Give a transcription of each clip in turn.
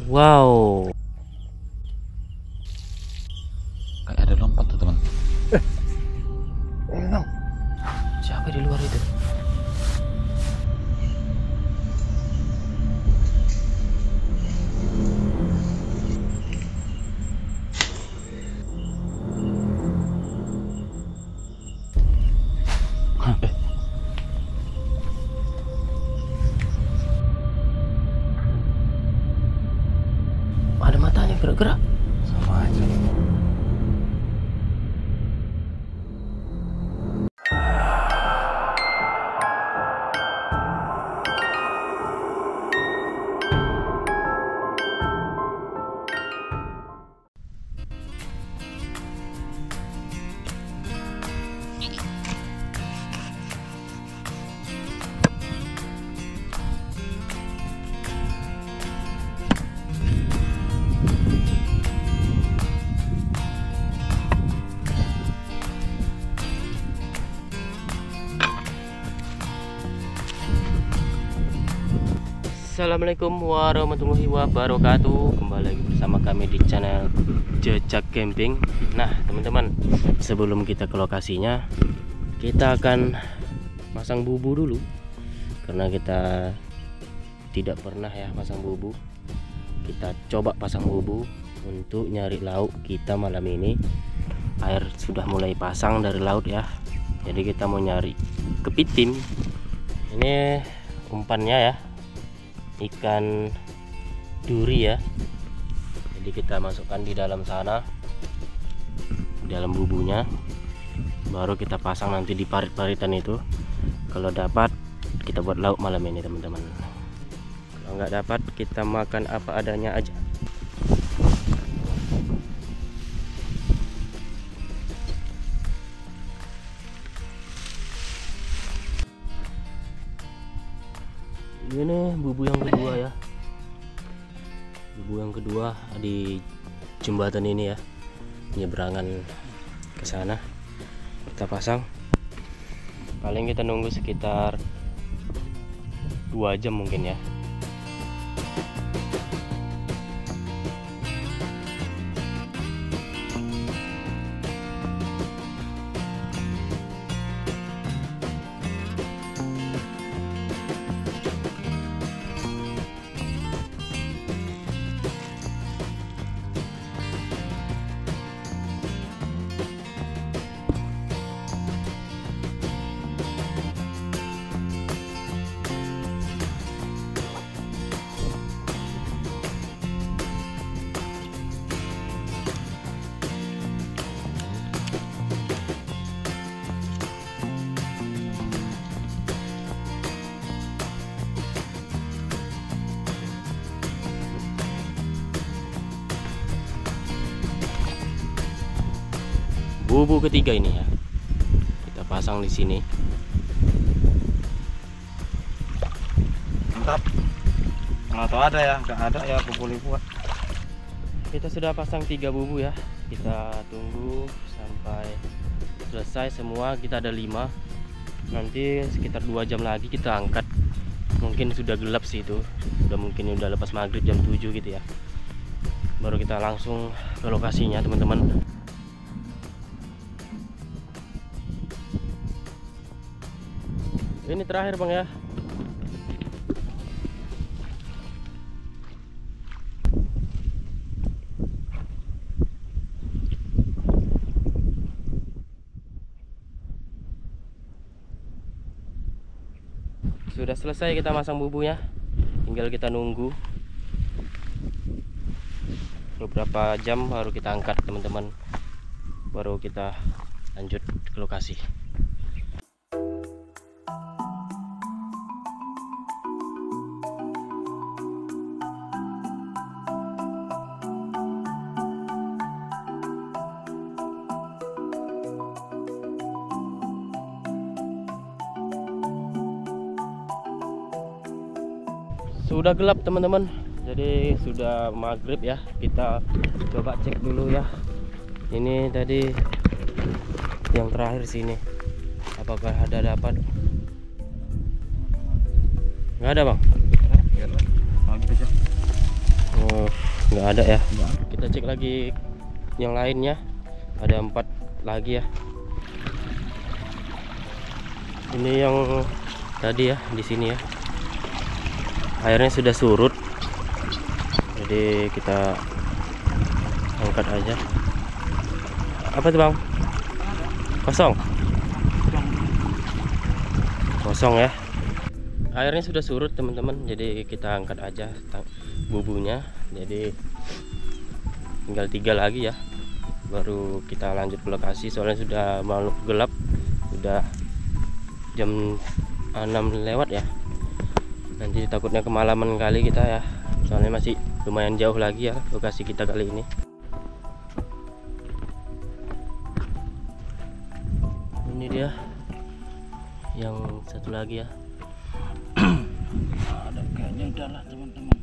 Wow, Kayak ada lompat tuh teman. siapa di luar itu? Ada matanya gerak-gerak. Sama aja. Assalamualaikum warahmatullahi wabarakatuh. Kembali lagi bersama kami di channel Jejak Camping. Nah teman-teman, sebelum kita ke lokasinya, kita akan masang bubu dulu, karena kita tidak pernah ya pasang bubu. Kita coba pasang bubu untuk nyari lauk kita malam ini. Air sudah mulai pasang dari laut ya, jadi kita mau nyari kepiting. Ini umpannya ya, ikan duri ya. Jadi kita masukkan di dalam sana, di dalam bubunya, baru kita pasang nanti di parit-paritan itu. Kalau dapat kita buat lauk malam ini teman-teman. Kalau nggak dapat kita makan apa adanya aja. Ini bubu yang kedua ya, bubu yang kedua di jembatan ini ya, penyeberangan ke sana. Kita pasang, paling kita nunggu sekitar 2 jam mungkin ya. Bubu ketiga ini ya, kita pasang di sini. Mantap. Atau ada ya, nggak ada ya boleh buat. Kita sudah pasang 3 bubu ya. Kita tunggu sampai selesai semua. Kita ada 5. Nanti sekitar 2 jam lagi kita angkat. Mungkin sudah gelap sih itu. Mungkin udah lepas maghrib jam 7 gitu ya. Baru kita langsung ke lokasinya teman-teman. Ini terakhir bang ya. Sudah selesai kita masang bubunya, tinggal kita nunggu beberapa jam baru kita angkat teman-teman, baru kita lanjut ke lokasi. Sudah gelap teman-teman, jadi sudah maghrib ya. Kita coba cek dulu ya. Ini tadi yang terakhir sini, apakah ada dapat? Nggak ada bang. Oh, gitu aja. Oh. nggak ada ya. Kita cek lagi yang lainnya, ada 4 lagi ya. Ini yang tadi ya, di sini ya, airnya sudah surut, jadi kita angkat aja. Apa tuh bang? Kosong? Kosong ya. Airnya sudah surut teman-teman, jadi kita angkat aja bubunya. Jadi tinggal 3 lagi ya, baru kita lanjut ke lokasi. Soalnya sudah malam gelap, sudah jam 6 lewat ya. Nanti takutnya kemalaman kali kita ya, soalnya masih lumayan jauh lagi ya lokasi kita kali ini. Ini dia yang satu lagi ya. Ada kayaknya udahlah teman-teman.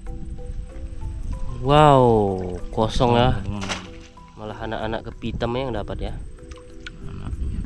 Wow, kosong ya. Teman-teman. Malah anak-anak kepitem yang dapat ya. Anaknya.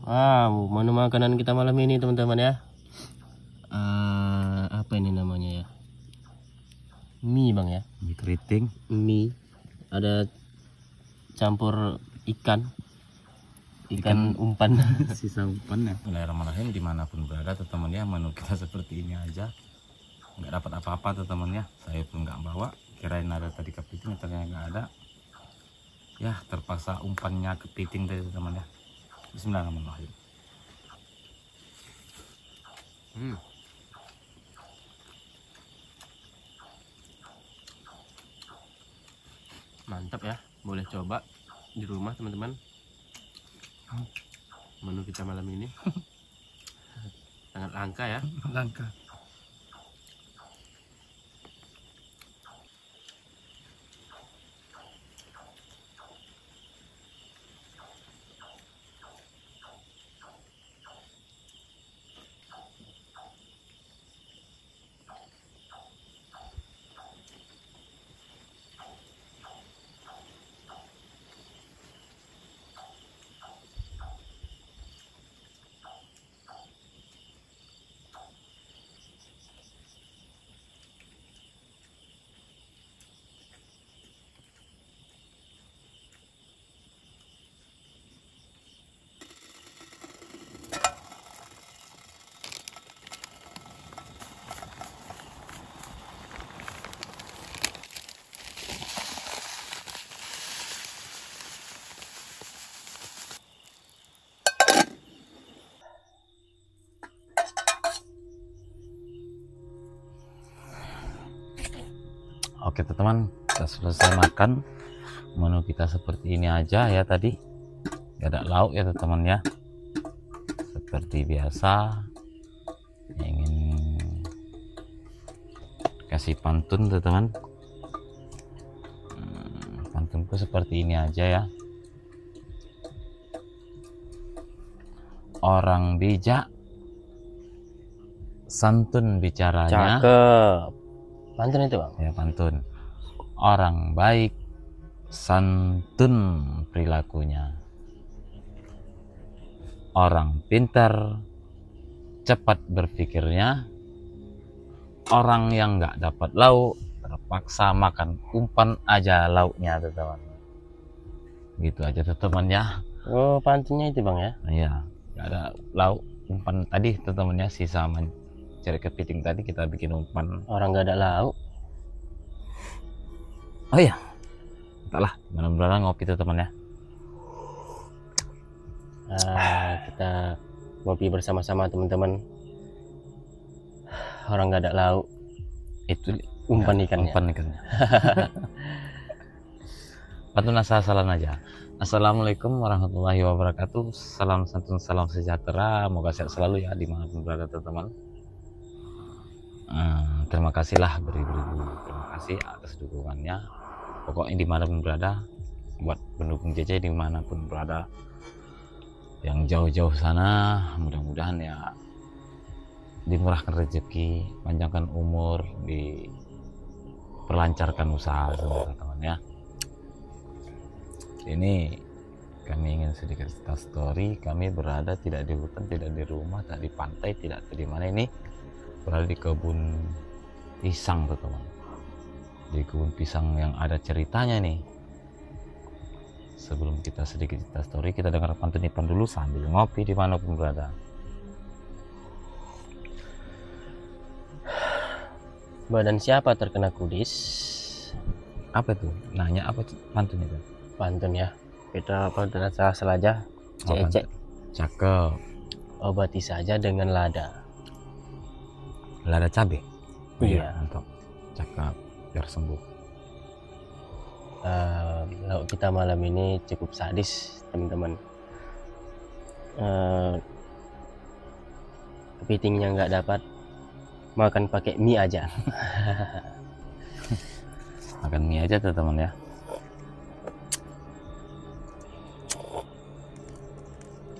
Menu makanan kita malam ini teman-teman ya. Apa ini namanya ya? Mie bang ya? Mie keriting. Mie. Ada campur ikan umpan. Sisa umpan ya. Bismillahirrahmanirrahim. Dimanapun berada teman-teman ya, menu kita seperti ini aja. Nggak dapat apa-apa teman-teman ya. Saya pun nggak bawa. Kirain ada tadi kepiting, ternyata nggak ada. Ya terpaksa umpannya kepiting tadi teman-teman ya. Bismillahirrahmanirrahim. Mantap ya, boleh coba di rumah teman-teman. Menu kita malam ini sangat langka ya. Langka. Oke teman-teman, kita selesai makan. Menu kita seperti ini aja ya tadi. Gak ada lauk ya teman-teman ya. Seperti biasa. Ingin kasih pantun teman-teman. Pantunku seperti ini aja ya. Orang bijak, santun bicaranya. Cakep. Pantun itu bang? Ya pantun. Orang baik, santun perilakunya. Orang pintar, cepat berpikirnya. Orang yang nggak dapat lauk, terpaksa makan umpan aja lauknya teman-teman. Gitu aja teman-teman ya. Oh pantunnya itu bang ya? Iya, nggak ada lauk, umpan tadi teman-teman ya, sisa cari kepiting tadi kita bikin umpan. Orang nggak ada lauk. Oh iya, entahlah, benar-benar ngopi tuh teman ya. Kita ngopi bersama-sama teman-teman. Orang nggak ada lauk, Itu umpan ya, ikannya. Umpan ikannya. Pantun asal-asalan aja. Assalamualaikum warahmatullahi wabarakatuh. Salam santun, salam sejahtera. Moga sehat selalu ya dimanapun berada teman-teman. Terima kasihlah beribu-ribu terima kasih atas dukungannya. Pokoknya dimanapun berada, buat pendukung JJ dimanapun berada, yang jauh-jauh sana, mudah-mudahan ya dimurahkan rezeki, panjangkan umur, diperlancarkan usaha teman-teman ya. Ini kami ingin sedikit cerita story. Kami berada tidak di hutan, tidak di rumah, tidak di pantai, tidak di mana ini. Berada di kebun pisang teman-teman. Di kebun pisang yang ada ceritanya nih. Sebelum kita sedikit cerita story, kita dengar pantun Ipan dulu sambil ngopi dimanapun berada. Badan siapa terkena kudis? Apa tuh? Nanya apa pantun itu? Pantun ya. Kita pantun asal aja. Cek. Cakep. Obati saja dengan lada. Lada cabe. Iya. Mantap. Cakep. Biar sembuh. Lauk kita malam ini cukup sadis teman-teman. Kepitingnya nggak dapat, makan pakai mie aja. Makan mie aja teman-teman ya.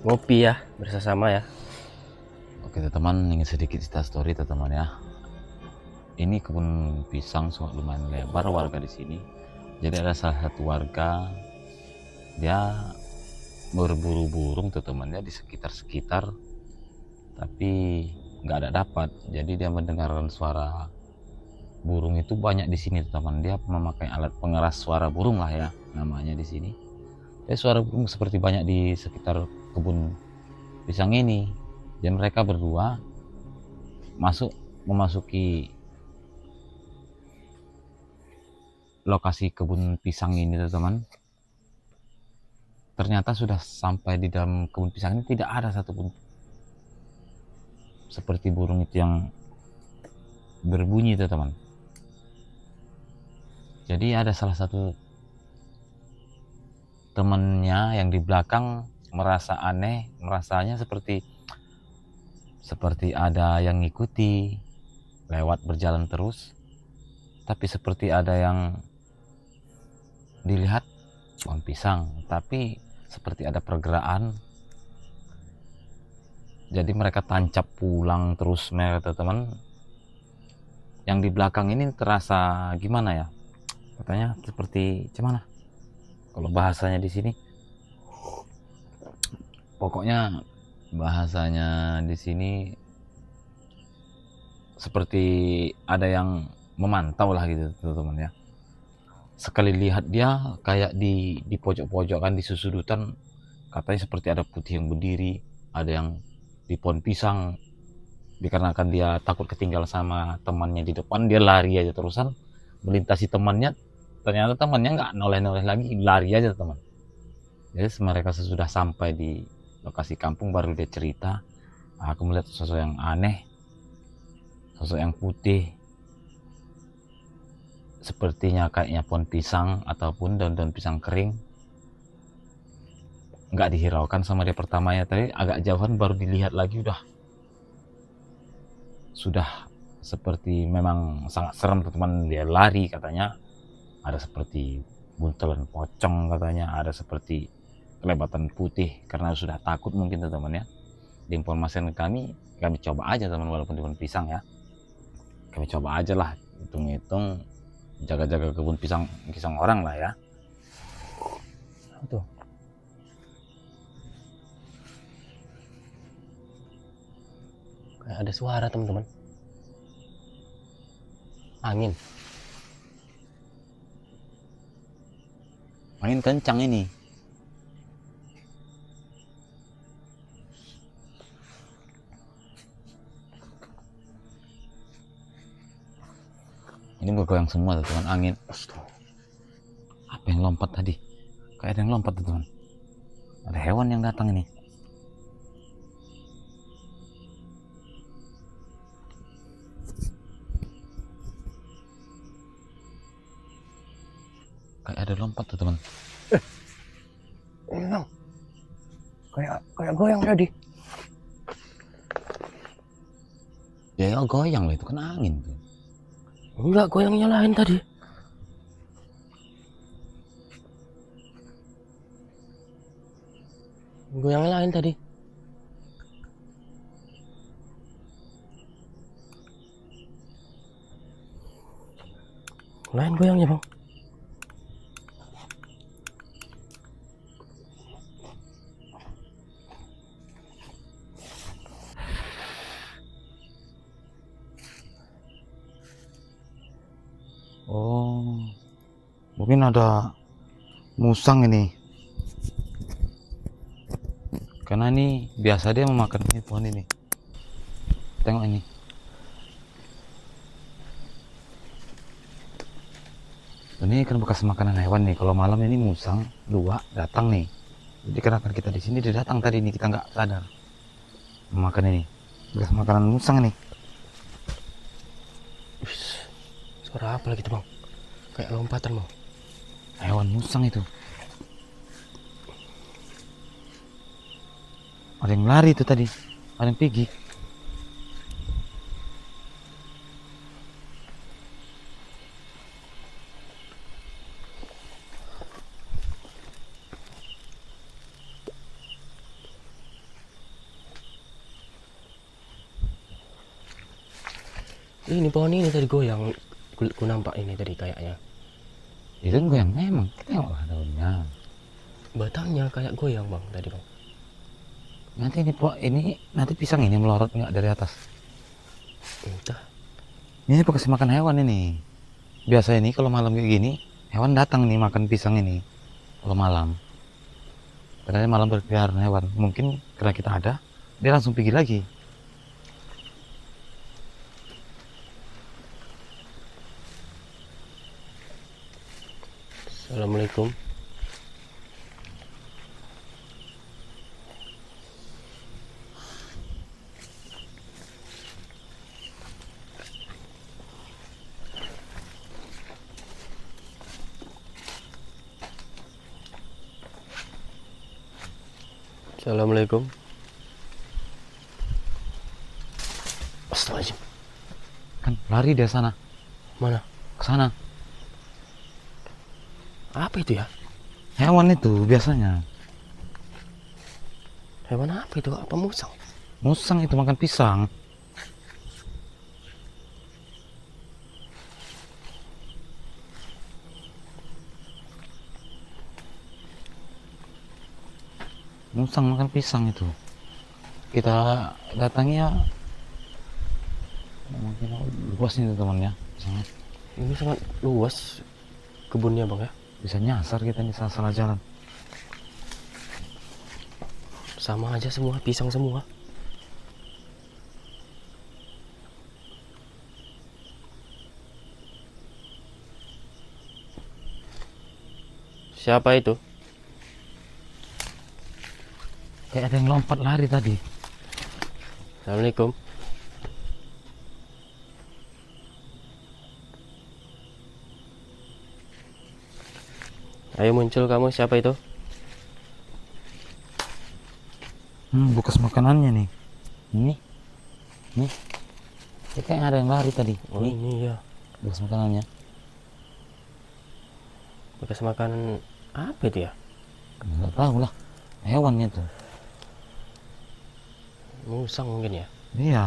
Ngopi ya bersama ya. Oke teman-teman, ingin sedikit cerita story teman-teman ya. Ini kebun pisang sangat lumayan lebar warga di sini. Jadi ada salah satu warga, dia berburu burung tuh temannya di sekitar-sekitar, tapi nggak ada dapat. Jadi dia mendengarkan suara burung itu banyak di sini teman. Dia memakai alat pengeras suara burung lah ya namanya di sini. Suara burung seperti banyak di sekitar kebun pisang ini. Dan mereka berdua memasuki lokasi kebun pisang ini teman. Ternyata sudah sampai di dalam kebun pisang ini tidak ada satupun seperti burung itu yang berbunyi teman. Jadi ada salah satu temannya yang di belakang merasa aneh, merasanya seperti ada yang ngikuti lewat berjalan terus, tapi seperti ada yang dilihat pohon pisang, tapi seperti ada pergerakan. Jadi mereka tancap pulang terus mereka teman. Yang di belakang ini terasa gimana ya? Katanya seperti gimana? Kalau bahasanya di sini, pokoknya bahasanya di sini seperti ada yang memantau lah gitu teman-teman ya. Sekali lihat dia kayak di pojok-pojokan, di susudutan, katanya seperti ada putih yang berdiri, ada yang di pohon pisang. Dikarenakan dia takut ketinggalan sama temannya di depan, dia lari aja terusan melintasi temannya. Ternyata temannya nggak noleh-noleh lagi, lari aja teman. Jadi mereka sesudah sampai di lokasi kampung baru dia cerita, aku melihat sosok yang aneh, sosok yang putih, sepertinya kayaknya pohon pisang ataupun daun-daun pisang kering. Nggak dihiraukan sama dia pertamanya, tadi agak jauhan baru dilihat lagi sudah seperti memang sangat serem teman. Dia lari katanya, ada seperti buntelan pocong katanya, ada seperti kelebatan putih karena sudah takut mungkin teman ya. Diinformasikan kami coba aja teman, walaupun di pohon pisang ya, kami coba aja lah, hitung-hitung jaga-jaga kebun pisang orang lah ya. Tuh. Kayak ada suara teman-teman. Angin Kencang ini. Ini bergoyang semua teman, angin. Apa yang lompat tadi? Kayak ada yang lompat teman. Ada hewan yang datang ini. Kayak ada lompat tuh teman. Ini bang, kayak goyang tadi. Ya goyang lah, itu kan angin tuh. Enggak, goyangnya lain tadi. Goyangnya lain tadi. Lain goyangnya bang. Oh, mungkin ada musang ini. Karena ini biasa dia memakan ini pohon ini. Tengok ini. Ini kan bekas makanan hewan nih. Kalau malam ini musang dua datang nih. Jadi karena kita di sini dia datang tadi ini, kita nggak sadar memakan ini. Bekas makanan musang nih. Suara apa lagi tuh bang? Kayak lompatan bang. Hewan musang itu. Ada yang lari itu tadi. Ada yang pergi. Ini pohon ini tadi goyang. Ku nampak ini tadi kayaknya. Itu goyang memang. Tengoklah daunnya. batangnya kayak goyang bang tadi bang. Nanti ini nanti pisang ini melorot nggak dari atas? Entah. Ini bekas makan hewan ini. Biasa ini kalau malam kayak gini, hewan datang nih makan pisang ini. Kalau malam. Karena malam berkeliaran hewan. Mungkin karena kita ada, dia langsung pergi lagi. Assalamualaikum. Assalamualaikum. Astagfirullahaladzim. Kan lari dia sana. Mana? Ke sana. Apa itu ya? Hewan itu biasanya. Hewan apa itu? Apa musang? Musang itu makan pisang. Musang makan pisang itu. Kita datangi ya. Mungkin luas itu temannya. Sangat Ini sangat luas kebunnya bang ya. bisa nyasar kita nih salah jalan. Sama aja semua, pisang semua. Siapa itu? Kayak ada yang lompat lari tadi. Assalamualaikum. Ayo muncul kamu, siapa itu? Bekas makanannya nih. Ini. Nih. Kayak ada yang lari tadi. Oh Nih, ini ya. bekas makanannya. Bekas makanan apa itu ya? Nggak tahu lah. Hewannya tuh. Musang mungkin ya. Iya.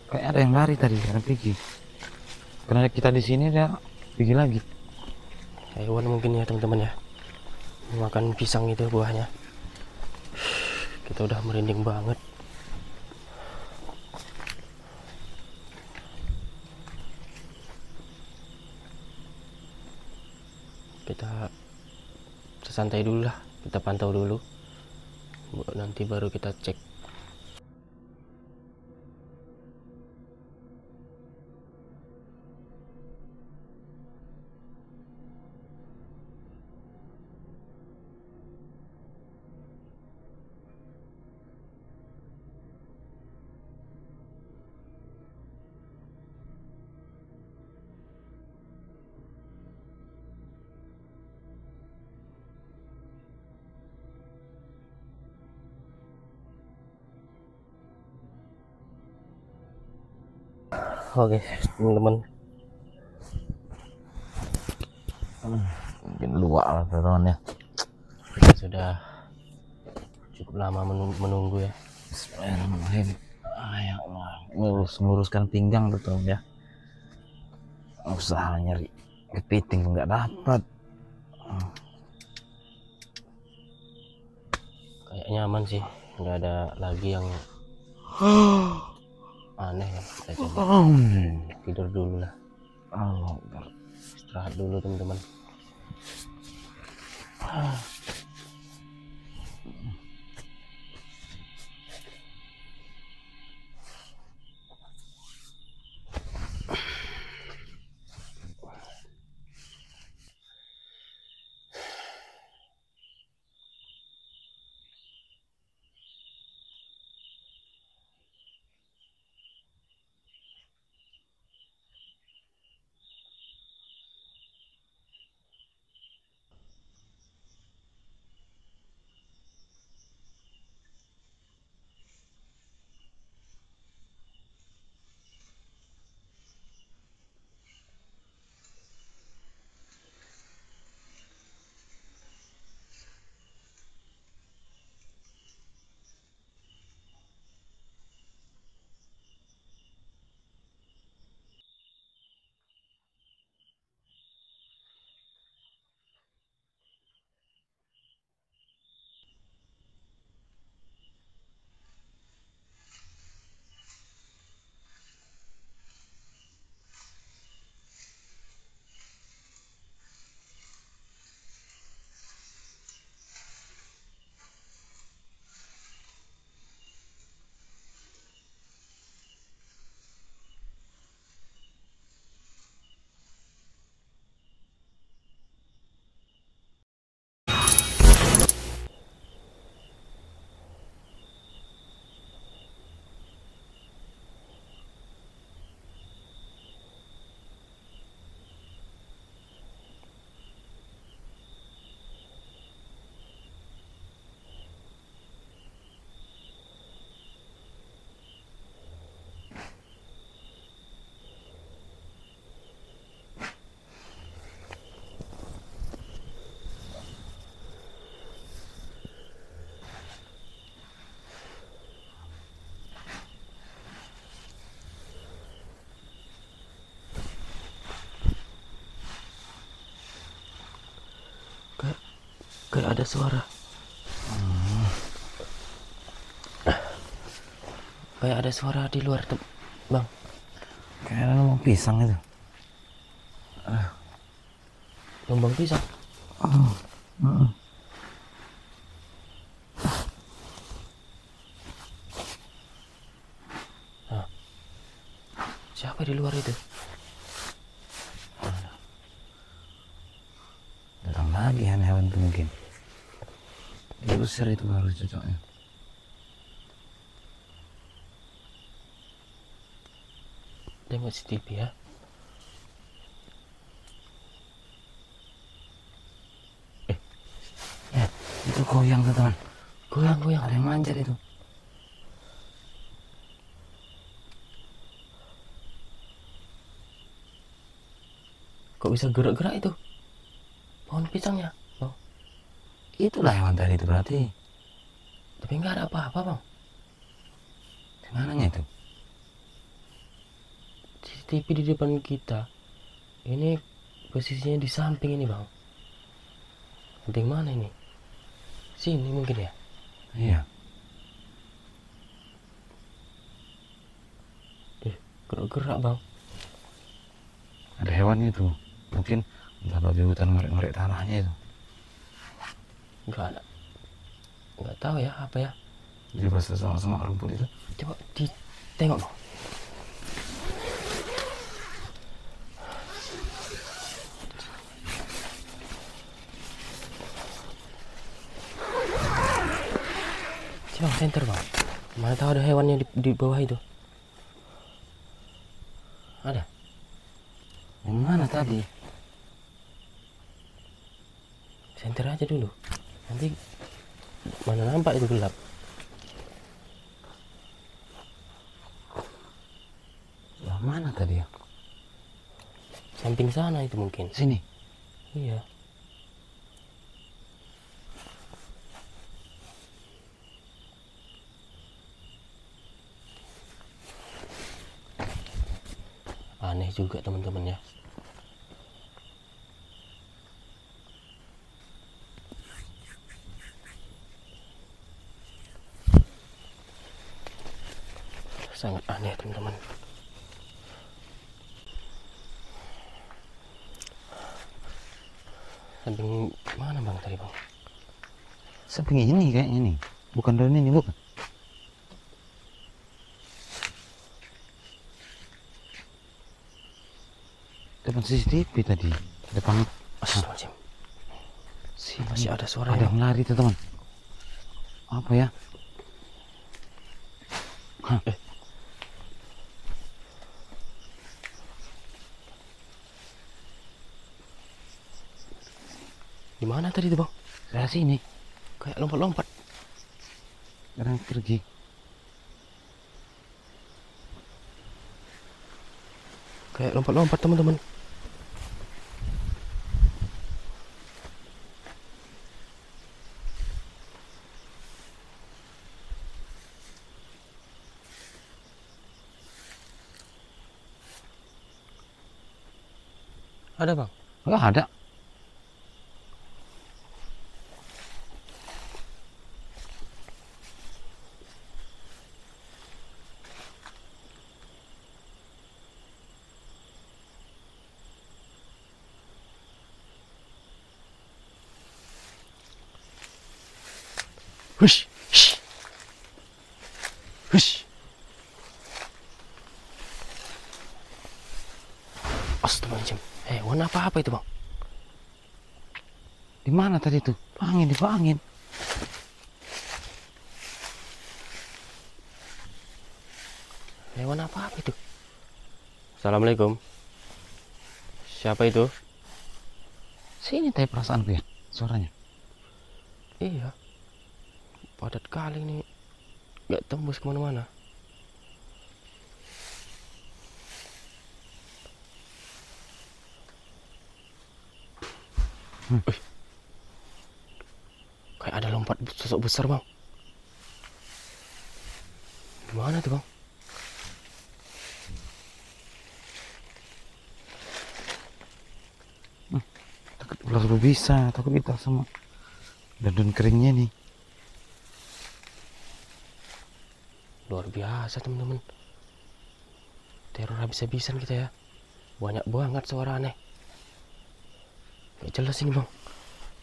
Kayak ada yang lari tadi, ada pergi. Karena kita di sini dia pergi lagi. Hewan mungkin ya teman-teman ya. Makan pisang itu buahnya. Kita udah merinding banget. Kita santai dulu lah, kita pantau dulu. Nanti baru kita cek. Oke teman-teman, Mungkin luak lah teman ya. kita sudah cukup lama menunggu ya. Bismillahirrahmanirrahim. Ya Allah, nguruskan pinggang tuh teman ya. Usaha nyari kepiting nggak dapat. Kayaknya aman sih, nggak ada lagi yang aneh ya. Kita coba tidur dulu lah, istirahat dulu teman-teman. ada suara. Kayak ada suara di luar tuh, Bang. Kayaknya mau pisang itu. Lombang pisang. Siapa di luar itu? Datang lagi hewan itu mungkin. Diusir itu baru cocoknya. Tengok CCTV ya. Ya, itu goyang tuh teman. Goyang. Ada yang manjat itu. Kok bisa gerak-gerak itu? Pohon pisangnya, Bang. Itulah hewan tadi itu berarti. Tapi nggak ada apa-apa, Bang. Di mananya itu? CCTV di depan kita. Ini posisinya di samping ini, Bang. Samping mana ini? Sini mungkin ya? Iya. Gerak-gerak, Bang. Ada hewannya itu. Mungkin entah babi hutan ngorek-ngorek tanahnya itu. Nggak tahu ya apa ya. Jadi pas sama-sama rumput itu. Coba ditengok, Bang. Coba center, Bang. Mana tahu ada hewannya di bawah itu. Ada. Yang mana tadi? Center aja dulu. Nanti mana nampak itu gelap. Yang mana tadi ya? Samping sana itu mungkin. Sini. Iya. Aneh juga teman-teman ya. Sangat aneh teman-teman. Samping mana Bang tadi, Bang? Samping ini kayaknya nih. Bukan dari ini bukan? Depan CCTV tadi. Depan. Astagfirullahaladzim. Sini. Masih ada suara Ada ya, yang lari tuh teman. Apa ya? Hah? Di mana tadi tuh, Bang? Saya sini. Kayak lompat-lompat. Sekarang pergi. Kayak lompat-lompat teman-teman. Ada, Bang? Enggak ada. Hush. Hush. Hush. Astagfirullahaladzim. Warna apa itu, Bang? Di mana tadi tuh? Angin, di bawah angin. Hewan apa itu? Assalamualaikum. Siapa itu? Sini tadi perasaanku ya, suaranya. Iya. Padat kali nih. Nggak tembus kemana-mana. Kayak ada lompat sosok besar, Bang. Gimana tuh, Bang? Takut ular berbisa, takut kita sama daun keringnya nih. Luar biasa teman-teman, teror habis-habisan kita ya. Banyak banget suara aneh. Gak jelas ini bang,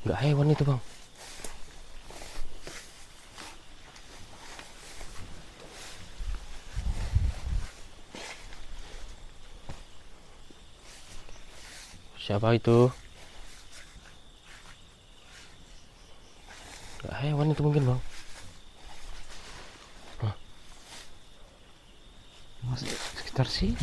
nggak hewan itu bang. Siapa itu? Gak hewan itu mungkin bang. Masih sekitar sini.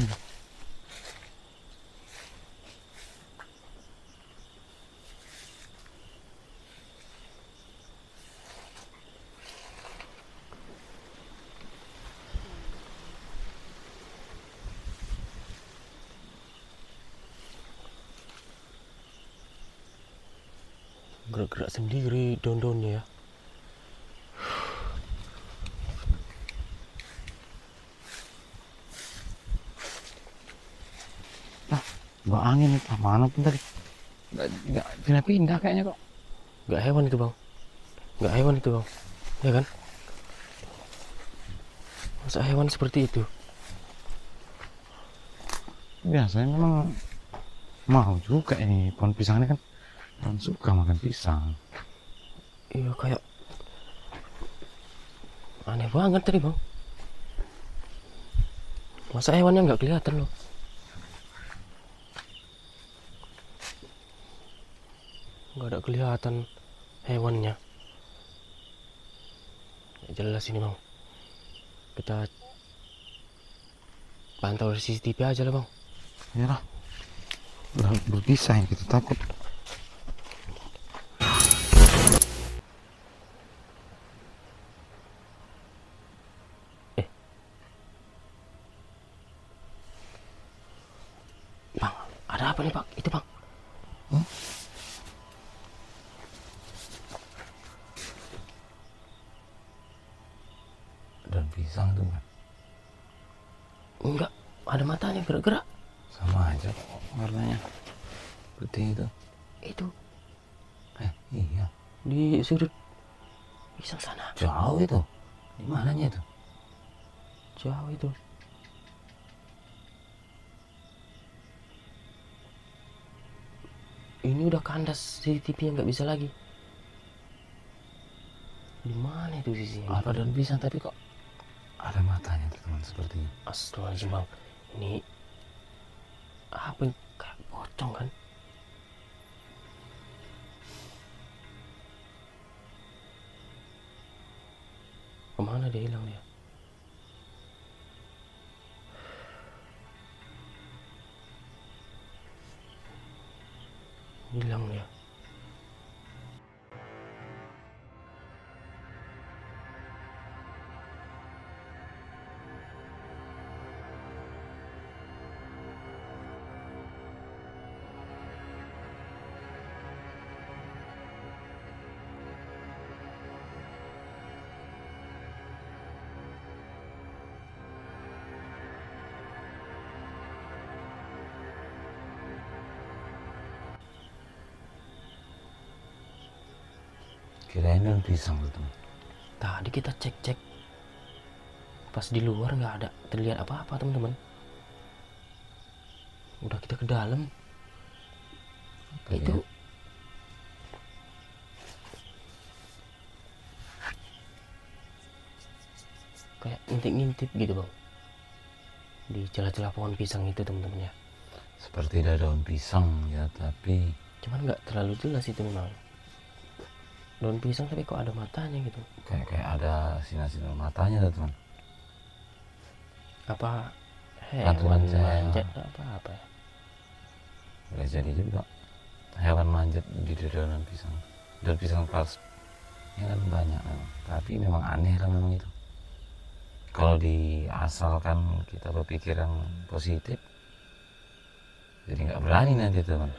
Gerak-gerak sendiri daun-daunnya ya. Bawa angin itu mana pun tadi. Nggak pindah-pindah kayaknya kok. Gak hewan itu bang, gak hewan itu bang, ya kan? Masa hewan seperti itu? Biasanya memang mau juga ini pohon pisang ini kan. Orang suka makan pisang. Iya kayak aneh banget tadi bang. Masa hewannya nggak kelihatan loh? Nggak ada kelihatan hewannya. Nggak jelas ini bang. Kita pantau CCTV aja lah bang. Yalah, udah berpisah yang kita takut. Bang, ada apa nih bang? Itu bang. Daun pisang itu kan Enggak, ada matanya gerak-gerak. sama aja kok warnanya putih itu. Itu Iya, di sudut pisang sana. jauh itu. Di mananya itu? Jauh itu. Ini udah kandas CCTV-nya nggak bisa lagi. Di mana itu sisinya? Apa daun pisang tapi kok ada matanya teman sepertinya. Astagfirullahaladzim bang. Ini apa yang kayak pocong kan? Kemana dia hilang dia? Hilang dia. Kirain daun pisang tuh teman. Tadi kita cek-cek, pas di luar nggak ada terlihat apa-apa teman-teman. Udah kita ke dalam, itu kayak ngintip-ngintip gitu bang, di celah-celah pohon pisang itu teman-teman ya. Seperti ada daun pisang ya, tapi Cuman nggak terlalu jelas itu memang daun pisang, tapi kok ada matanya gitu. kayak ada sinar-sinar matanya tuh teman. Apa Patungan hewan saya. manjat apa ya? Boleh jadi juga hewan manjat di daun pisang. Daun pisang keras ya kan banyak memang. Tapi memang aneh lah memang itu. Kalau diasalkan kita berpikiran positif, jadi nggak berani nanti teman.